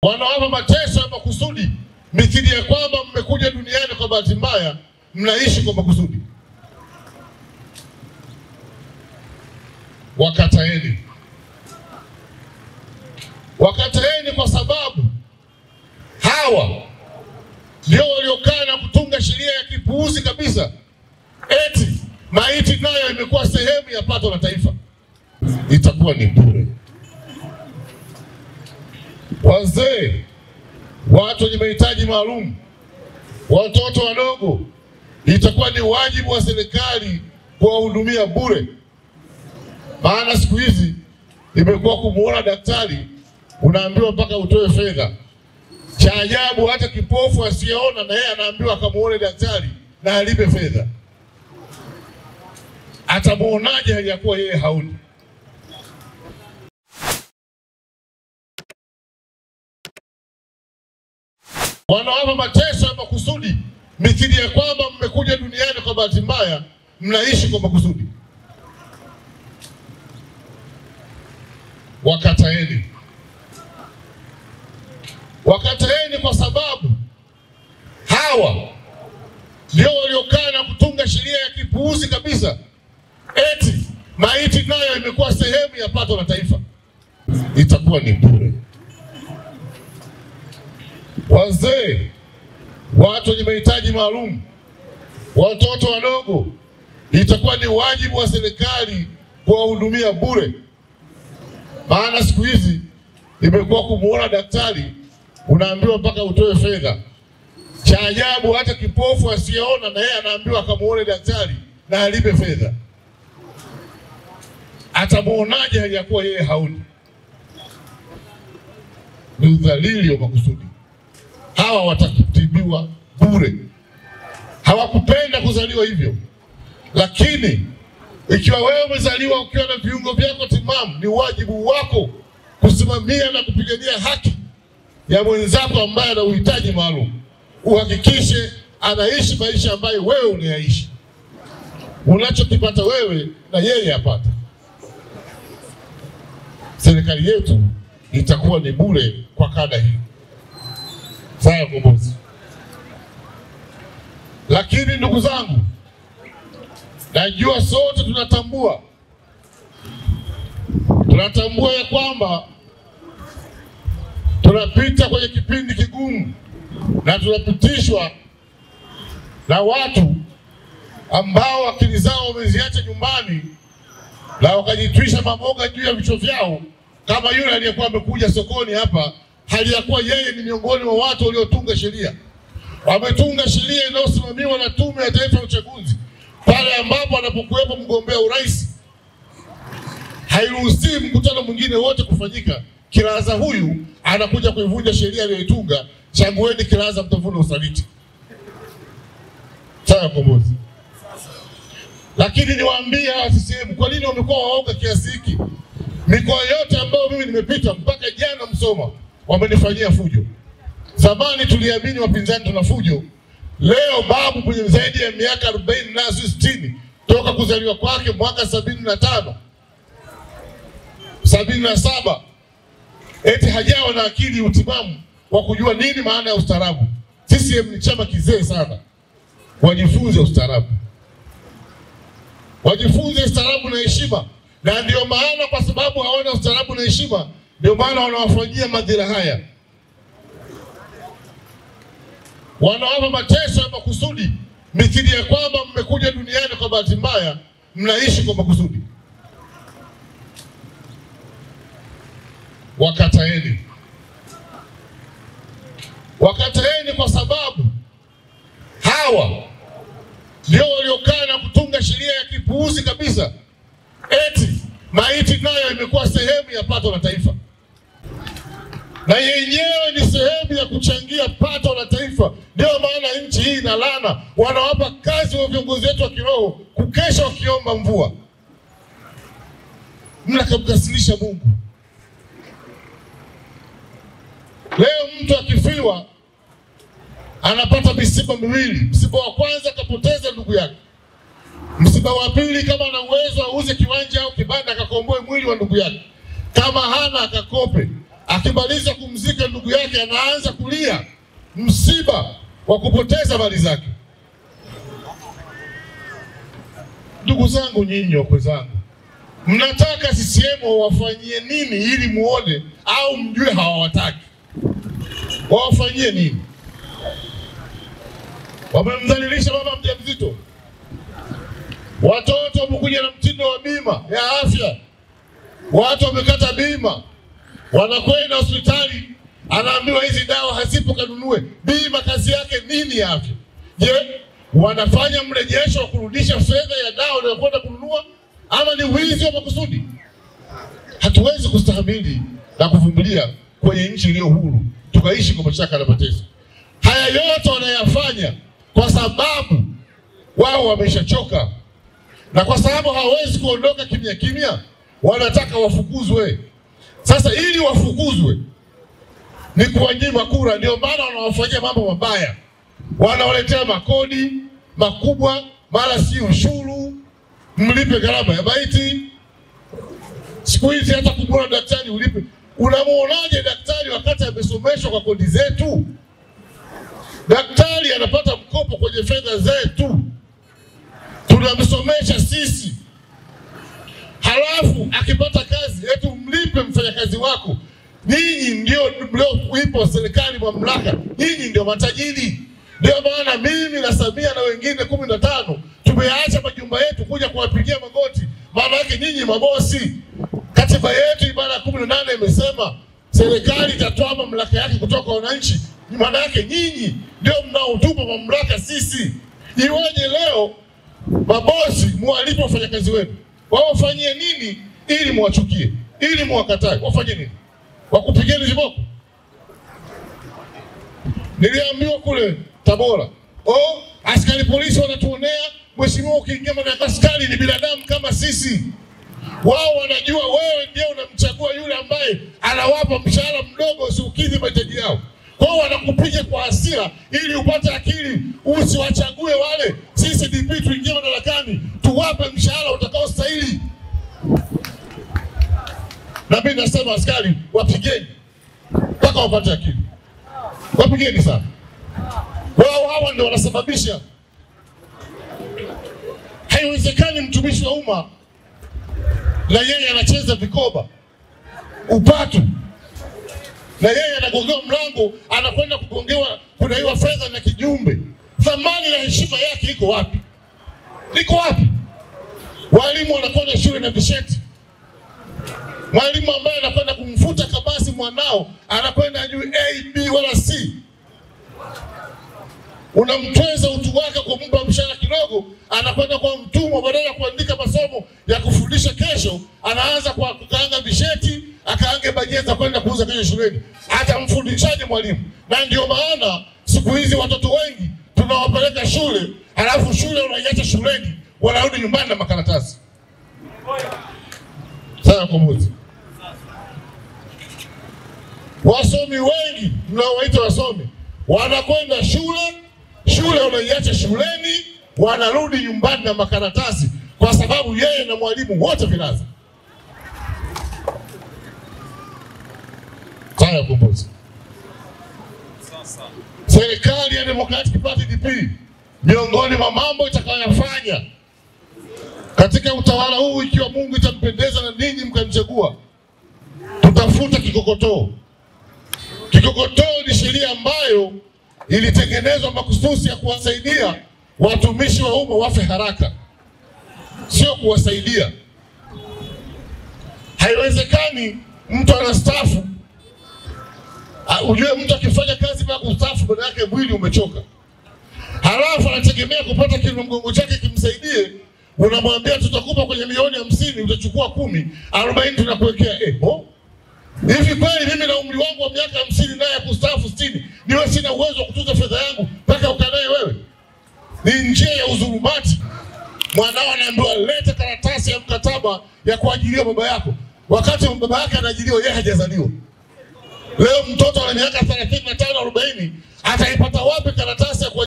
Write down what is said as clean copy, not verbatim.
Wanawapa mateso ya makusudi mithili ya kwamba mmekuja duniani kwa bahati mbaya, mnaishi kwa makusudi. Wakataeni. Wakataeni kwa sababu hawa ndio waliokaa na kutunga sheria ya kipuuzi kabisa, eti maiti nayo imekuwa sehemu ya pato la taifa. Itakuwa ni bure. Wazee, watu wenye mahitaji maalum, watoto wadogo, itakuwa ni wajibu wa serikali kuwahudumia bure. Maana siku hizi imekuwa kumuona daktari unaambiwa mpaka utoe fedha. Cha ajabu hata kipofu asiyeona na yeye anaambiwa akamuone daktari na alipe fedha. Atamuonaje hali ya kuwa yeye haoni? Wanawapa mateso ya makusudi mithili ya kwamba mmekuja duniani kwa bahati mbaya, mnaishi kwa makusudi. Wakataeni. Wakataeni kwa sababu hawa ndio waliokaa na kutunga sheria ya kipuuzi kabisa, eti maiti nayo imekuwa sehemu ya pato la taifa. Itakuwa ni bure. Wazee, watu wenye mahitaji maalum, watoto wadogo, itakuwa ni wajibu wa serikali kuwahudumia bure. Maana siku hizi imekuwa kumuona daktari unaambiwa mpaka utoe fedha. Cha ajabu hata kipofu asiyeona na yeye anaambiwa akamuone daktari na alipe fedha. Atamuonaje hali ya kuwa yeye haoni? Ni udhalili wa makusudi. Hawa watakutibiwa bure. Hawakupenda kuzaliwa hivyo. Lakini ikiwa wewe umezaliwa ukiwa na viungo vyako timamu, ni wajibu wako kusimamia na kupigania haki ya mwenzako ambaye ana uhitaji maalum. Uhakikishe anaishi maisha ambayo wewe unayaishi. Unachokipata wewe na yeye apate. Serikali yetu itakuwa ni bure kwa kada hii. Sawa Kombozi. Lakini ndugu zangu, najua sote tunatambua ya kwamba tunapita kwenye kipindi kigumu na tunapitishwa na watu ambao akili zao wameziacha nyumbani na wakajitwisha maboga juu ya vichwa vyao, kama yule aliyekuwa amekuja sokoni hapa, hali ya kuwa yeye ni miongoni mwa watu waliotunga sheria. Wametunga sheria inayosimamiwa na Tume ya Taifa ya Uchaguzi. Pale ambapo anapokuwepo mgombea urais, hairuhusiwi mkutano mwingine wote kufanyika. Kilaza huyu anakuja kuivunja sheria aliyoitunga. Chagueni kilaza, mtavuna usaliti. Sawa Kombozi. Lakini niwaambie hawa CCM, kwa nini wamekuwa waoga kiasi hiki? Mikoa yote ambayo mimi nimepita mpaka jana Msoma wamenifanyia fujo. Zamani tuliamini wapinzani tuna fujo. Leo babu kwenye zaidi ya miaka 40 na 60 toka kuzaliwa kwake mwaka 75 77, eti hajawa na akili utimamu wa kujua nini maana ya ustaarabu. CCM ni chama kizee sana. Wajifunze ustaarabu. Wajifunze ustaarabu na heshima. Na ndio maana, kwa sababu hawana ustaarabu na heshima, ndio maana wanawafanyia madhila haya. Wanawapa mateso ya makusudi mithili ya kwamba mmekuja duniani kwa bahati mbaya, mnaishi kwa makusudi. Wakataeni. Wakataeni kwa sababu hawa ndio waliokaa na kutunga sheria ya kipuuzi kabisa, eti maiti nayo imekuwa sehemu ya pato la taifa. Na yenyewe ni sehemu ya kuchangia pato la taifa. Ndio maana nchi hii inalana. Wanawapa kazi wa viongozi wetu wa kiroho kukesha wakiomba mvua. Mnakamkasirisha Mungu. Leo mtu akifiwa anapata misiba miwili. Msiba wa kwanza kapoteza ndugu yake. Msiba wa pili, kama ana uwezo auze kiwanja au kibanda akakomboe mwili wa ndugu yake. Kama hana akakope. akimaliza kumzika ndugu yake anaanza kulia msiba wa kupoteza mali zake. Ndugu zangu, nyinyi wakwe zangu, mnataka CCM wawafanyie nini ili muone au mjue hawawataki? Wawafanyie nini? Wamemdhalilisha mama mjamzito. Watoto wamekuja na mtindo wa bima ya afya. Watu wamekata bima, wanakwenda hospitali, anaambiwa hizi dawa hazipo, kanunue. Bima kazi yake nini ya afya? Je, wanafanya mrejesho wa kurudisha fedha ya dawa unayokwenda kununua, ama ni wizi wa makusudi? Hatuwezi kustahimili na kuvumilia kwenye nchi iliyo huru tukaishi kwa mashaka na mateso. Haya yote wanayafanya kwa sababu wao wameshachoka, na kwa sababu hawawezi kuondoka kimya kimya, wanataka wafukuzwe. Sasa ili wafukuzwe ni kuwanyima kura. Ndio maana wanawafanyia mambo mabaya, wanawaletea makodi makubwa, mara si ushuru, mlipe gharama ya maiti. Siku hizi hata kumwona daktari ulipe. Unamuonaje daktari wakati amesomeshwa kwa kodi zetu? Daktari anapata mkopo kwenye fedha zetu, tunamsomesha sisi. Halafu akipata kazi eti mlipe mfanyakazi wako. Nyinyi ndio ipo serikali mamlaka, nyinyi ndio matajiri. Ndio maana mimi na Samia na wengine 15 tumeacha majumba yetu kuja kuwapigia magoti. Maana yake nyinyi mabosi. Katiba yetu ibara ya 18 imesema serikali itatoa mamlaka yake kutoka wananchi. Maana yake nyinyi ndio mnaotupa mamlaka sisi. Iweje leo mabosi muwalipe wafanyakazi wenu? Wawafanyie nini ili muwachukie, ili muwakatae? Wafanye nini? Wakupigeni viboko? Niliambiwa kule Tabora, askari polisi wanatuonea. Mheshimiwa, ukiingia ndani ya askari ni binadamu kama sisi. Wao wanajua wewe ndio unamchagua yule ambaye anawapa mshahara mdogo usiukidhi mahitaji yao. Kwa hiyo wanakupiga kwa hasira ili upate akili usiwachague wale. Sisi DP tuingie madarakani tuwape mshahara utakao stahili. Na mimi nasema askari wapigeni mpaka wapate akili. Wapigeni sana. Wao hawa ndio wanasababisha. Haiwezekani mtumishi wa umma na yeye anacheza vikoba upatu, na yeye anagongewa mlango, anakwenda kugongewa, kudaiwa fedha na kijumbe. Thamani na heshima yake iko wapi? Iko wapi? Walimu wanakwenda shule na visheti. Mwalimu ambaye anakwenda kumfuta kabasi mwanao anakwenda ajui A, B wala C. Unamtweza utu wake kwa kumpa mshahara kidogo, anakwenda kwa mtumwa. Badala ya kuandika masomo ya kufundisha kesho, anaanza kwa kukaanga visheti, akaange bajeti kwenda kuuza kesho shuleni. Hata mfundishaje mwalimu? Na ndio maana siku hizi watoto wengi tunawapeleka shule, halafu shule unaiacha shuleni, wanarudi nyumbani na makaratasi. Sasa kumbuzi. Wasomi wengi mnaowaita wasomi wanakwenda shule unaiacha shuleni, wanarudi nyumbani na makaratasi, kwa sababu yeye na mwalimu wote vilaza. Sasa kumbuzi. Serikali ya Democratic Party DP, miongoni mwa mambo itakayofanya katika utawala huu, ikiwa Mungu itampendeza na ninyi mkamchagua, tutafuta kikokotoo. Kikokotoo ni sheria ambayo ilitengenezwa makususi ya kuwasaidia watumishi wa umma wafe haraka, sio kuwasaidia. Haiwezekani mtu anastaafu, ujue mtu akifanya kazi bila kustaafu baada yake mwili umechoka, halafu anategemea kupata kiinua mgongo chake kimsaidie. Unamwambia tutakupa kwenye milioni 50, utachukua 10, 40 tunakuwekea. Hivi kweli mimi na umri wangu wa miaka 50 naye kustaafu 60, niwe sina uwezo wa kutunza fedha yangu mpaka ukanae wewe? Ni njia ya udhulumati. Mwanao anaambiwa leta karatasi ya mkataba ya kuajiliwa baba yako, wakati baba yake anaajiliwa yeye hajazaliwa. Leo mtoto ana miaka 35 40 ataipata wapi karatasi ya